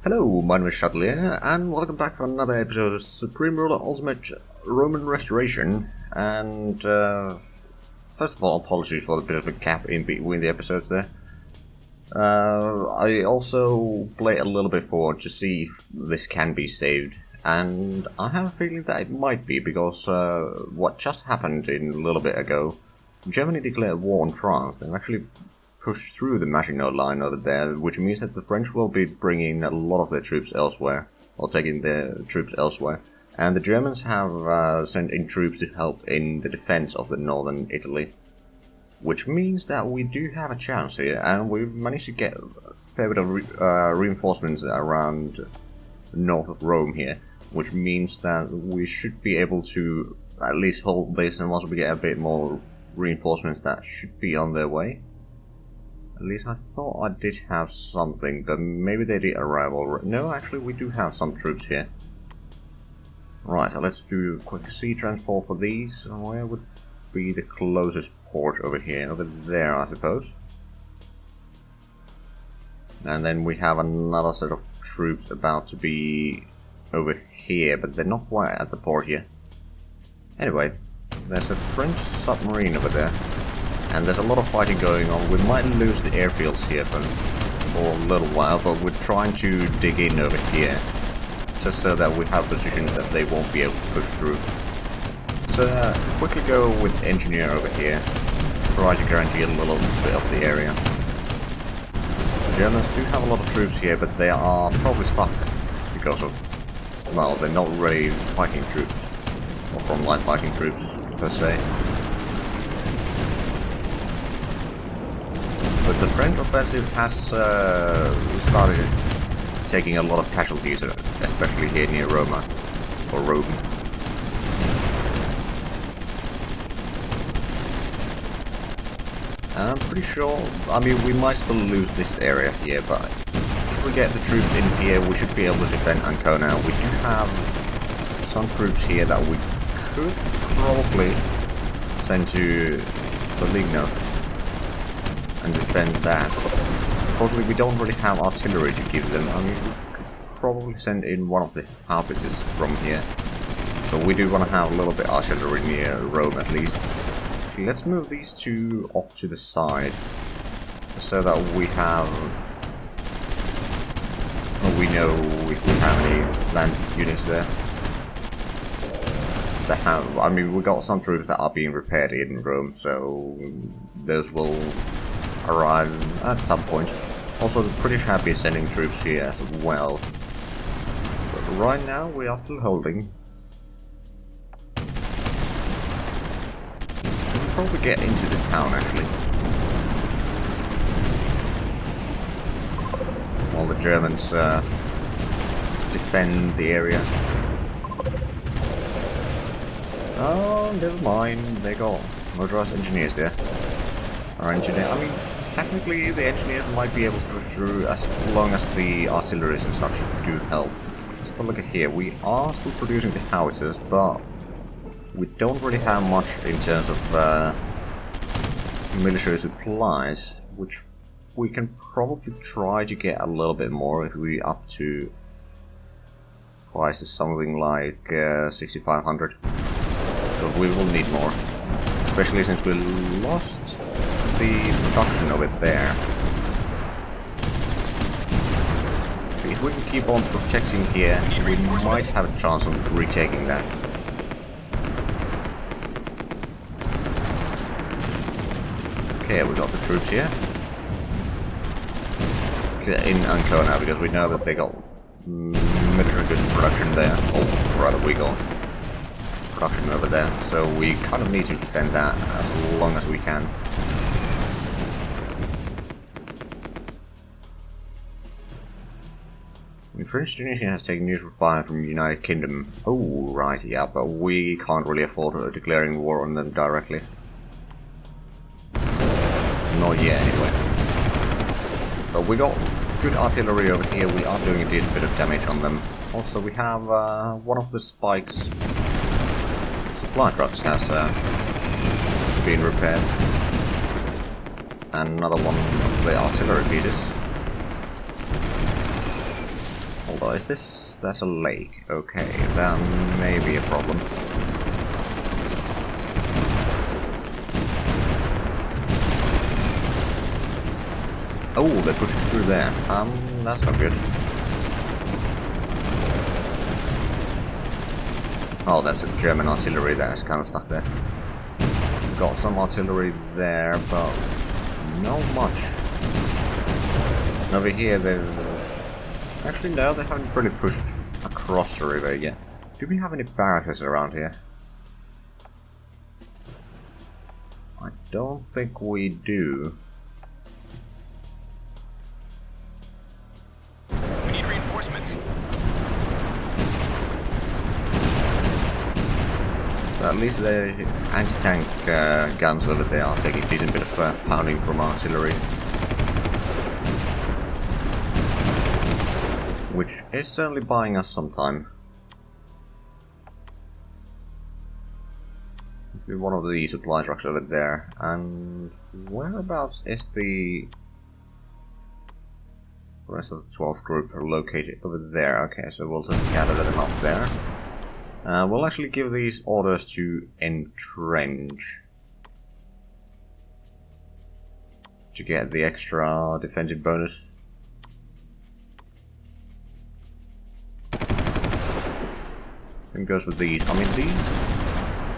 Hello, my name is Zhatelier, and welcome back for another episode of Supreme Ruler Ultimate Roman Restoration. And first of all, apologies for the bit of a gap in between the episodes there. I also played a little bit forward to see if this can be saved, and I have a feeling that it might be, because what just happened a little bit ago, Germany declared war on France. They've actually pushed through the Maginot Line over there, which means that the French will be bringing a lot of their troops elsewhere, or taking their troops elsewhere. And the Germans have sent in troops to help in the defense of the northern Italy. Which means that we do have a chance here, and we've managed to get a fair bit of reinforcements around north of Rome here. Which means that we should be able to at least hold this, and once we get a bit more reinforcements that should be on their way. At least I thought I did have something, but maybe they did arrive already. No, actually we do have some troops here. Right, so let's do a quick sea transport for these. Where would be the closest port over here? Over there, I suppose. And then we have another set of troops about to be over here, but they're not quite at the port here. Anyway, there's a French submarine over there. And there's a lot of fighting going on. We might lose the airfields here for a little while, but we're trying to dig in over here, just so that we have positions that they won't be able to push through. So quickly go with engineer over here, try to guarantee a little bit of the area. The Germans do have a lot of troops here, but they are probably stuck because of, well, they're not really fighting troops, or frontline fighting troops per se. But the French offensive has started taking a lot of casualties, especially here near Roma, or Rome. And I'm pretty sure, I mean, we might still lose this area here, but if we get the troops in here, we should be able to defend Ancona. We do have some troops here that we could probably send to Foligno and defend that. Unfortunately, we don't really have artillery to give them. I mean, we could probably send in one of the howitzers from here. But we do want to have a little bit of artillery near Rome at least. So let's move these two off to the side, so that we have... well, we know if we have any land units there. That have, I mean, we got some troops that are being repaired in Rome, so those will arrive at some point. Also, the British have been sending troops here as well. But right now, we are still holding. We can probably get into the town, actually. While the Germans defend the area. Oh, never mind. They got motorized engineers there. Our engineer, I mean, technically the engineers might be able to push through as long as the artilleries and such do help. Let's have a look at here. We are still producing the howitzers, but we don't really have much in terms of military supplies, which we can probably try to get a little bit more if we up to prices something like 6,500. But we will need more, especially since we lost the production of it there. But if we can keep on protecting here, we might have a chance of retaking that. Okay, we got the troops here. Let's get in Ancona, because we know that they got military goods production there, or rather we got production over there, so we kind of need to defend that as long as we can. The French Tunisia has taken neutral fire from the United Kingdom. Oh, right, yeah, but we can't really afford declaring war on them directly. Not yet, anyway. But we got good artillery over here. We are doing a decent bit of damage on them. Also, we have one of the spikes supply trucks has been repaired. And another one of the artillery pieces. Hold on, is this... that's a lake. Okay, that may be a problem. Oh, they pushed through there. That's not good. Oh, that's a German artillery that's kind of stuck there. Got some artillery there, but not much. And over here, they've... actually, no, they haven't really pushed across the river yet. Do we have any barracks around here? I don't think we do. We need reinforcements. But at least the anti-tank guns over there are taking a decent bit of pounding from artillery. Which is certainly buying us some time. Let's do one of the supply trucks over there. And whereabouts is the rest of the 12th group located? Over there. Okay, so we'll just gather them up there. We'll actually give these orders to entrench to get the extra defensive bonus. Same goes with these. I mean, these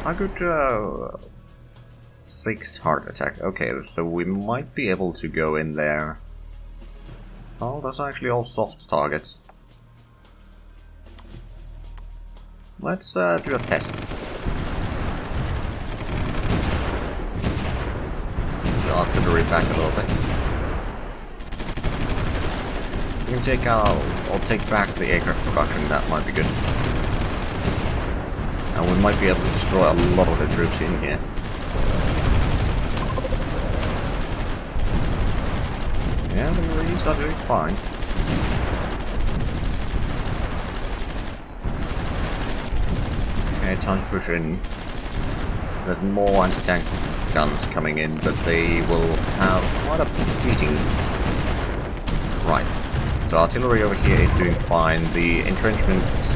are good. 6 heart attack. Okay, so we might be able to go in there. Oh, those are actually all soft targets. Let's do a test. Put the artillery back a little bit. We can take I'll take back the aircraft production, that might be good. And we might be able to destroy a lot of the troops in here. Yeah, the Marines are doing fine. Okay, time to push in. There's more anti-tank guns coming in, but they will have quite a beating. Right. So artillery over here is doing fine. The entrenchment is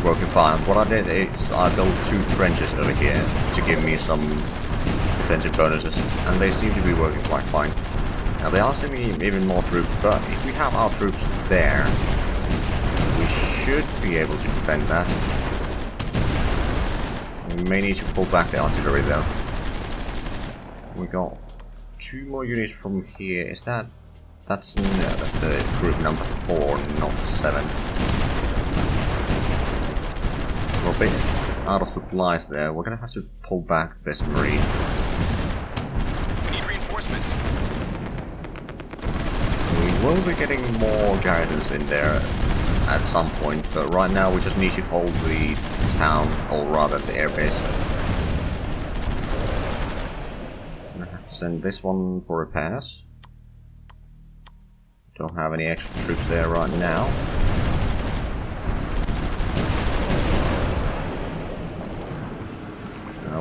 working fine. What I did is I built 2 trenches over here to give me some defensive bonuses, and they seem to be working quite fine. Now they are sending even more troops, but if we have our troops there, we should be able to defend that. We may need to pull back the artillery though. We got 2 more units from here. Is that... that's no, that's the group number 4, not 7. We're a bit out of supplies there. We're gonna have to pull back this marine. We need reinforcements. We will be getting more garrisons in there at some point, but right now we just need to hold the town, or rather the airbase. I'm gonna have to send this one for repairs. Don't have any extra troops there right now.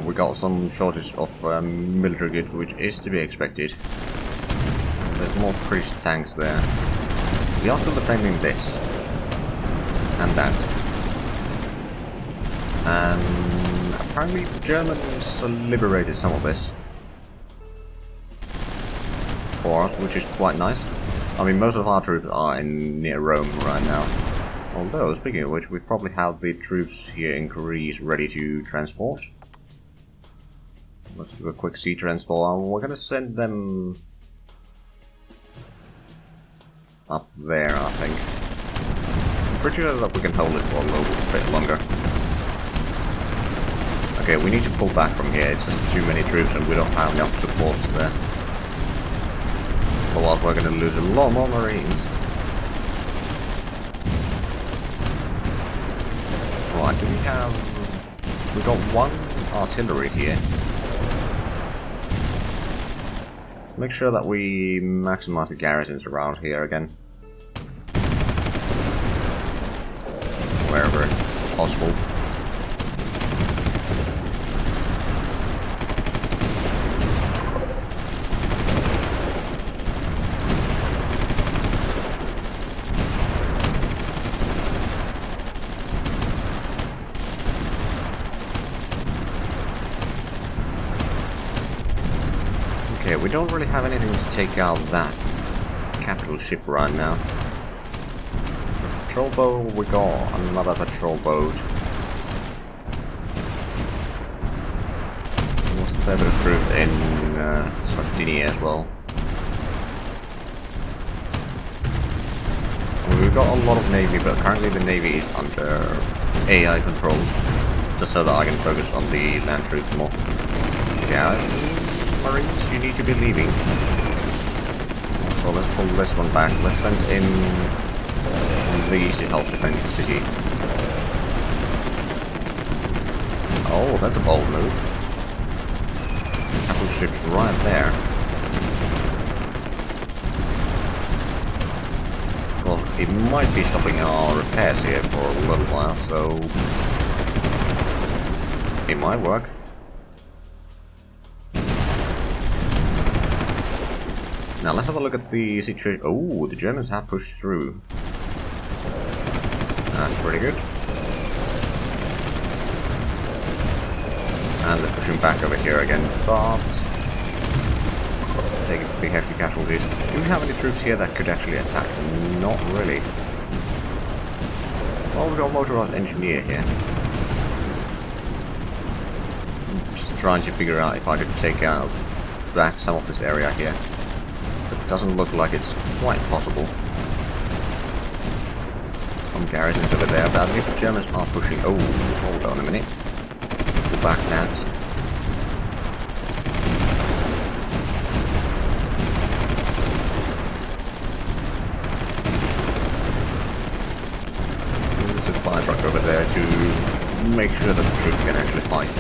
We got some shortage of military goods, which is to be expected. There's more British tanks there. We are still defending this. And that. And apparently the Germans liberated some of this for us, which is quite nice. I mean, most of our troops are near Rome right now. Although, speaking of which, we probably have the troops here in Greece ready to transport. Let's do a quick sea transport, and we're gonna send them up there, I think. I'm pretty sure that we can hold it for a little bit longer. Okay, we need to pull back from here. It's just too many troops and we don't have enough supports there. Otherwise we're gonna lose a lot more marines. Right, do we have... we got 1 artillery here. Make sure that we maximize the garrisons around here again. Wherever possible. we don't really have anything to take out that capital ship right now. Patrol boat, we got another patrol boat. There's a fair bit of troops in Zhatelier as well. We've got a lot of navy, but currently the navy is under AI control, just so that I can focus on the land troops more. Yeah, Marines, you need to be leaving. So let's pull this one back. Let's send in these to help defend the city. Oh, that's a bold move. Capital ships right there. Well, it might be stopping our repairs here for a little while, so it might work. Now let's have a look at the situation. Oh, the Germans have pushed through. That's pretty good. And they're pushing back over here again, but taking pretty hefty casualties. Do we have any troops here that could actually attack? Not really. Well, we've got a motorized engineer here. I'm just trying to figure out if I could take out back some of this area here. It doesn't look like it's quite possible. Some garrisons over there, but at least the Germans are pushing. Oh, hold on a minute. Pull back that. There's a supply truck over there to make sure that the troops can actually fight.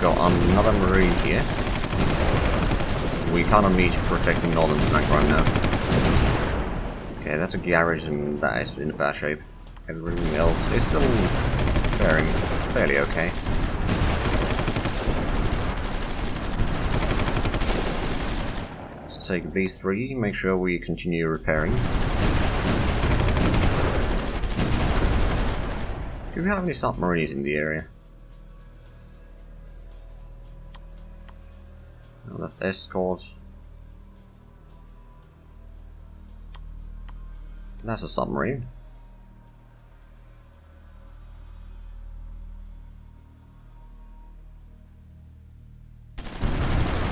Got another marine here. We kind of need to protect the northern flank right now. Okay, that's a garrison that is in bad shape. Everything else is still faring fairly okay. Let's take these three, make sure we continue repairing. Do we have any submarines in the area? No, that's escorts. That's a submarine.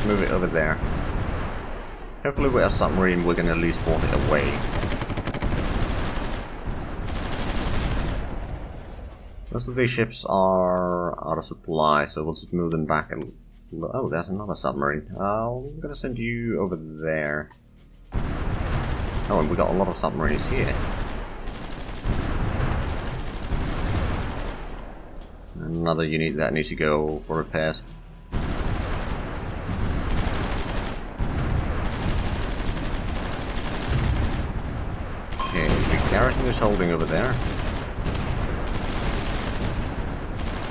Move it over there. Hopefully with a submarine we can at least port it away. Most of these ships are out of supply, so we'll just move them back and... Oh, there's another submarine. I'm gonna send you over there. Oh, and we got a lot of submarines here. Another unit that needs to go for repairs. Okay, the garrison is holding over there.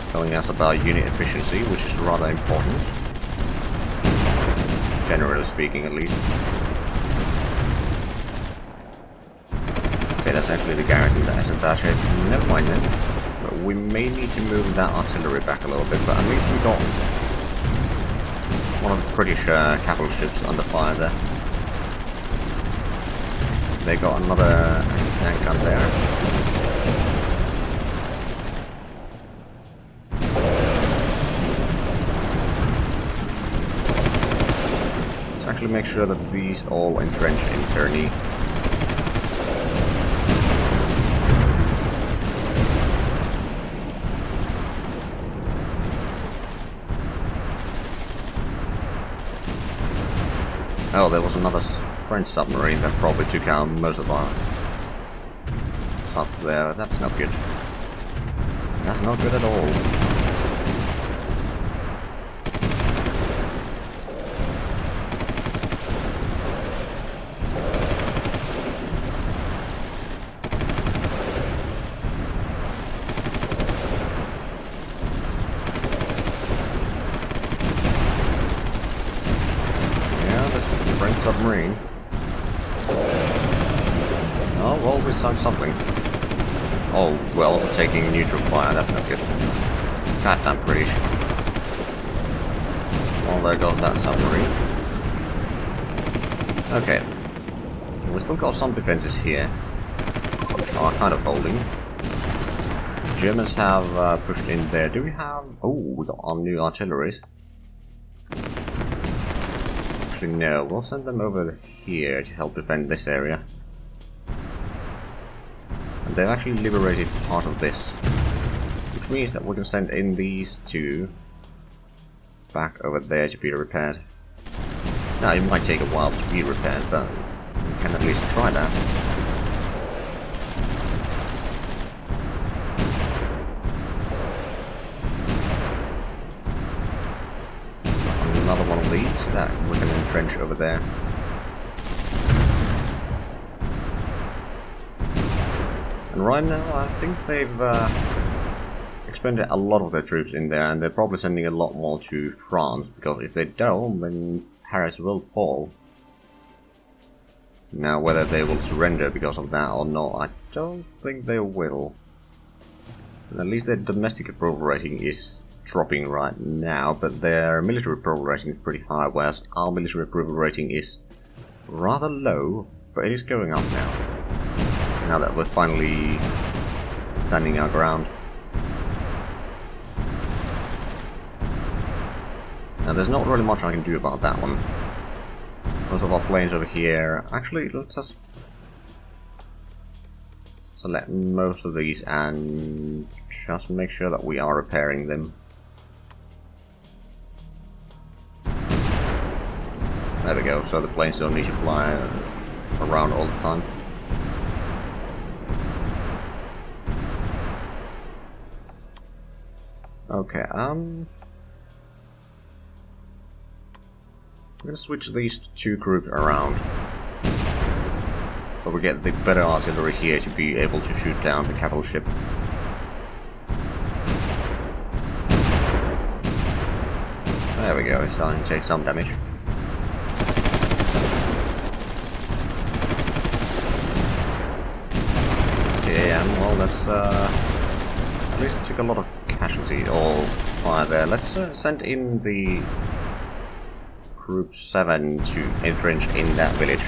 Telling us about unit efficiency, which is rather important. Generally speaking, at least. Okay, that's actually the garrison that is in bad shape. Never mind then. But we may need to move that artillery back a little bit, but at least we got one of the British capital ships under fire there. They got another anti-tank gun there. Let's actually make sure that these all entrench in Tourney. Oh, there was another French submarine that probably took out most of our subs there. That's not good. That's not good at all. French submarine. Oh, well, we sunk something. Oh, we're also taking neutral fire, that's not good. Goddamn British. Well, there goes that submarine. Okay. We still got some defenses here, which are kind of holding. Germans have pushed in there. Do we have... Oh, we got our new artilleries. Actually, no. We'll send them over here to help defend this area. And they've actually liberated part of this. Which means that we can send in these two back over there to be repaired. Now, it might take a while to be repaired, but we can at least try that. Another one of these that we can entrench over there. And right now, I think they've expended a lot of their troops in there, and they're probably sending a lot more to France, because if they don't, then Paris will fall. Now, whether they will surrender because of that or not, I don't think they will. At least their domestic approval rating is dropping right now, but their military approval rating is pretty high, whereas our military approval rating is rather low, but it is going up now. Now that we're finally standing our ground. Now there's not really much I can do about that one. Most of our planes over here... Actually, let's just select most of these and just make sure that we are repairing them. There we go, so the planes don't need to fly around all the time. Okay, I'm gonna switch these two groups around. So we get the better artillery here to be able to shoot down the capital ship. There we go, it's starting to take some damage. Well, that's at least it took a lot of casualty or fire there. Let's send in the Group 7 to entrench in that village.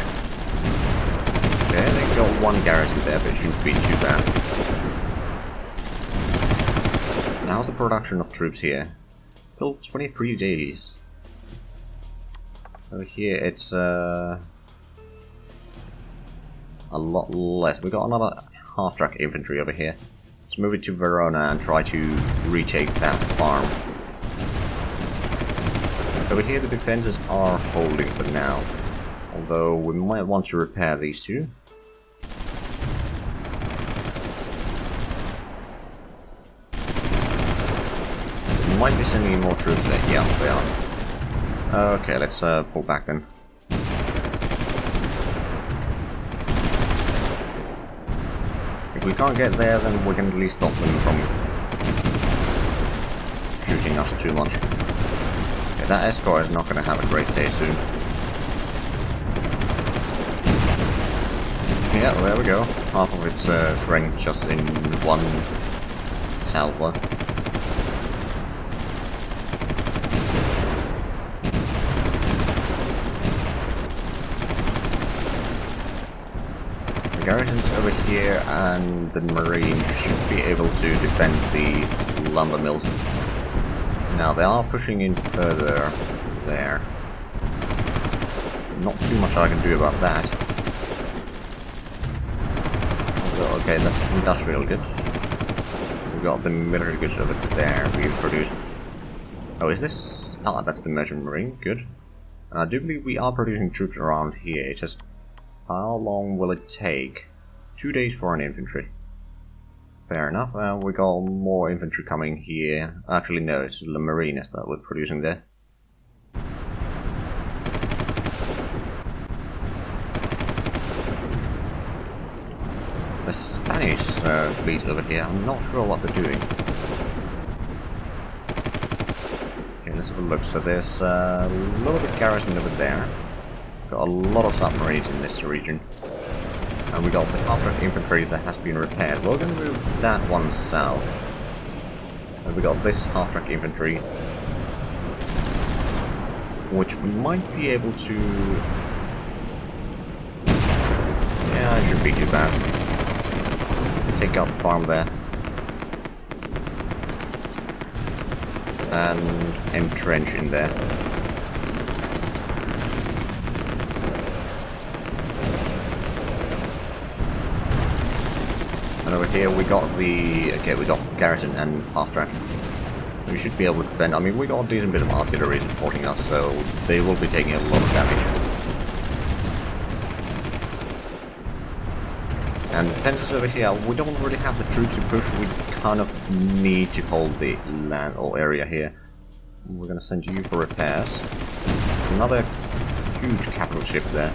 Okay, they got one garrison there, but it shouldn't be too bad. And how's the production of troops here? Still 23 days. Over here it's a lot less. We got another half-track infantry over here. Let's move it to Verona and try to retake that farm. Over here the defenses are holding for now, although we might want to repair these two. We might be sending more troops there. Yeah, they are. Okay, let's pull back then. If we can't get there, then we can at least stop them from shooting us too much. Okay, that escort is not going to have a great day soon. Yeah, there we go. Half of its strength just in one salvo. Garrisons over here and the Marine should be able to defend the lumber mills. Now they are pushing in further there. Not too much I can do about that. Although, okay, that's industrial goods. We've got the military goods over there being produced. Oh, is this? Oh, that's the Merchant Marine. Good. And I do believe we are producing troops around here. It's just how long will it take? 2 days for an infantry. Fair enough. We got more infantry coming here. Actually, no, it's the Marines that we're producing there. The Spanish fleet over here, I'm not sure what they're doing. Okay, let's have a look. So there's a little bit of garrison over there. Got a lot of submarines in this region. And we got the half-track infantry that has been repaired. We're going to move that one south. And we got this half-track infantry. which we might be able to... Yeah, it shouldn't be too bad. Take out the farm there. And entrench in there. And over here we got the... Okay, we got garrison and half track. We should be able to defend. I mean, we got a decent bit of artillery supporting us, so they will be taking a lot of damage. And defenses over here, we don't really have the troops to push, we kind of need to hold the land or area here. We're gonna send you for repairs. It's another huge capital ship there.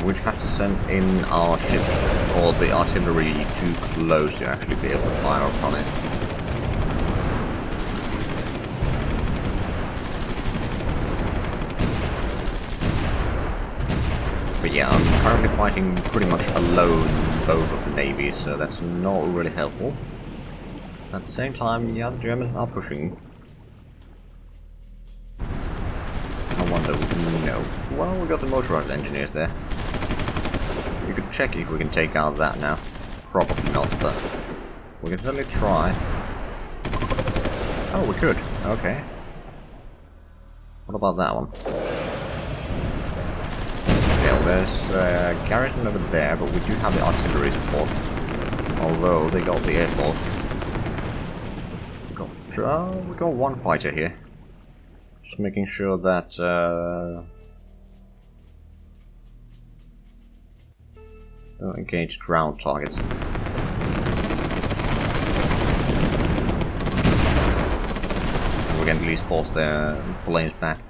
We'd have to send in our ships or the artillery too close to actually be able to fire upon it. But yeah, I'm currently fighting pretty much alone both of the navies, so that's not really helpful. At the same time, yeah, the Germans are pushing. I wonder, no. Well, we got the motorized engineers there. We could check if we can take out that now. Probably not, but we can certainly try. Oh, we could. Okay. What about that one? Okay, well, there's a garrison over there, but we do have the artillery support. Although they got the air force. We got one fighter here. Just making sure that don't engage ground targets. And we can at least force their planes back.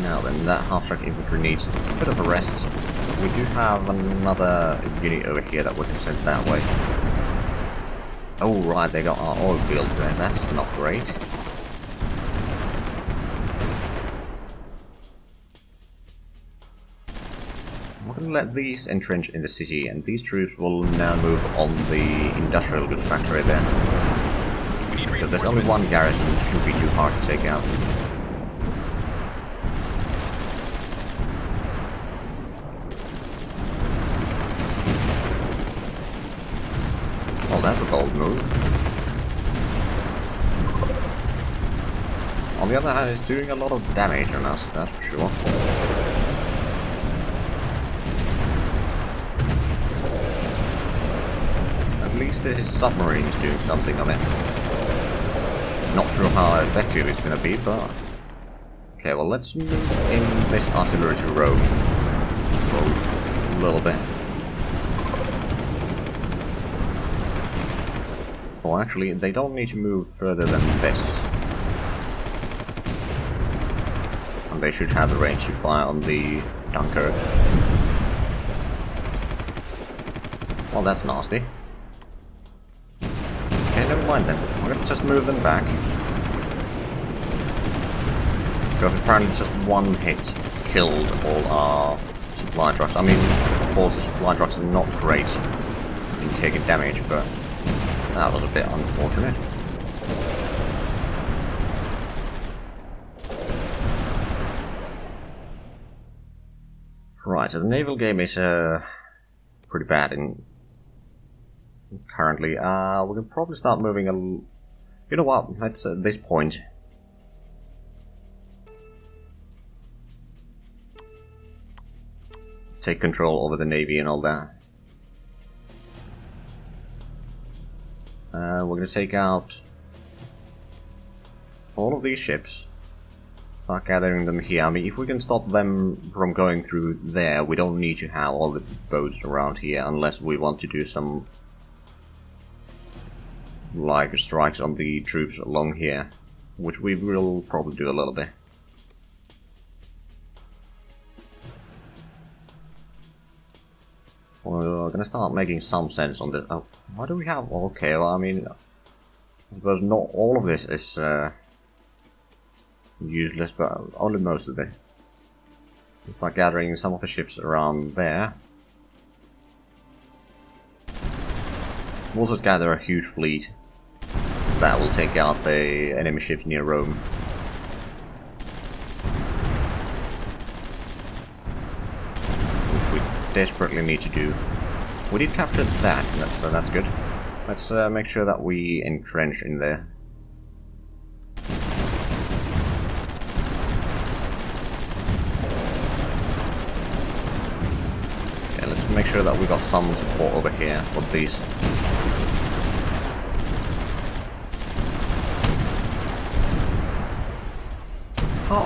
Now then, that half-track infantry needs a bit of a rest. We do have another unit over here that we can send that way. Oh right, they got our oil fields there, that's not great. We're going to let these entrench in the city, and these troops will now move on the industrial goods factory there. Because there's only one garrison, it shouldn't be too hard to take out. Well, that's a bold move. On the other hand, it's doing a lot of damage on us, that's for sure. At least this submarine is doing something on it. Not sure how effective it's going to be, but... Okay, well, let's move in this artillery to rogue for a little bit. Well, actually, they don't need to move further than this. And they should have the range to fire on the Dunkirk. Well, that's nasty. Okay, never mind then. We're gonna just move them back. Because apparently just one hit killed all our supply trucks. I mean, of course the supply trucks are not great in taking damage, but that was a bit unfortunate. Right, so the naval game is pretty bad in currently. We can probably start moving a... You know what, let's at this point take control over the navy and all that. We're going to take out all of these ships, start gathering them here. I mean, if we can stop them from going through there, we don't need to have all the boats around here unless we want to do some like strikes on the troops along here, which we will probably do a little bit. We're gonna start making some sense on this. Oh, why do we have... Okay, well, I mean, I suppose not all of this is useless, but only most of it. We'll start gathering some of the ships around there. We'll just gather a huge fleet that will take out the enemy ships near Rome. Which we desperately need to do. We did capture that, that's good. Let's make sure that we entrench in there. Yeah, let's make sure that we got some support over here for these. Oh!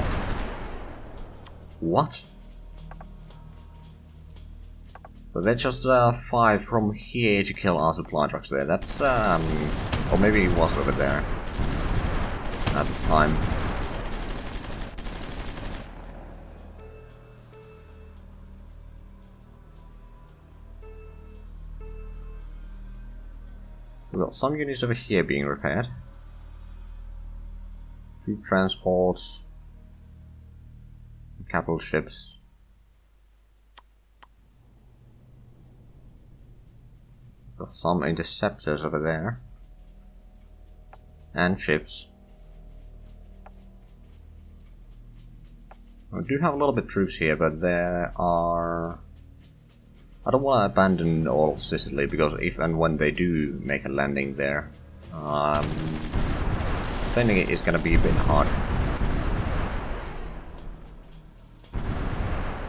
What? But they're just 5 from here to kill our supply trucks there. That's, or maybe it was over there at the time. We've got some units over here being repaired. 2 transports. Capital ships. Got some interceptors over there. And ships. We do have a little bit of troops here, but there are... I don't want to abandon all of Sicily, because if and when they do make a landing there, defending it is going to be a bit hard.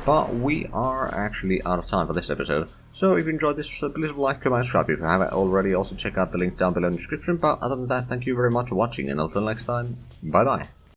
But we are actually out of time for this episode, so if you enjoyed this, please like, comment, subscribe if you haven't already. Also check out the links down below in the description, but other than that, thank you very much for watching, and until next time, bye bye.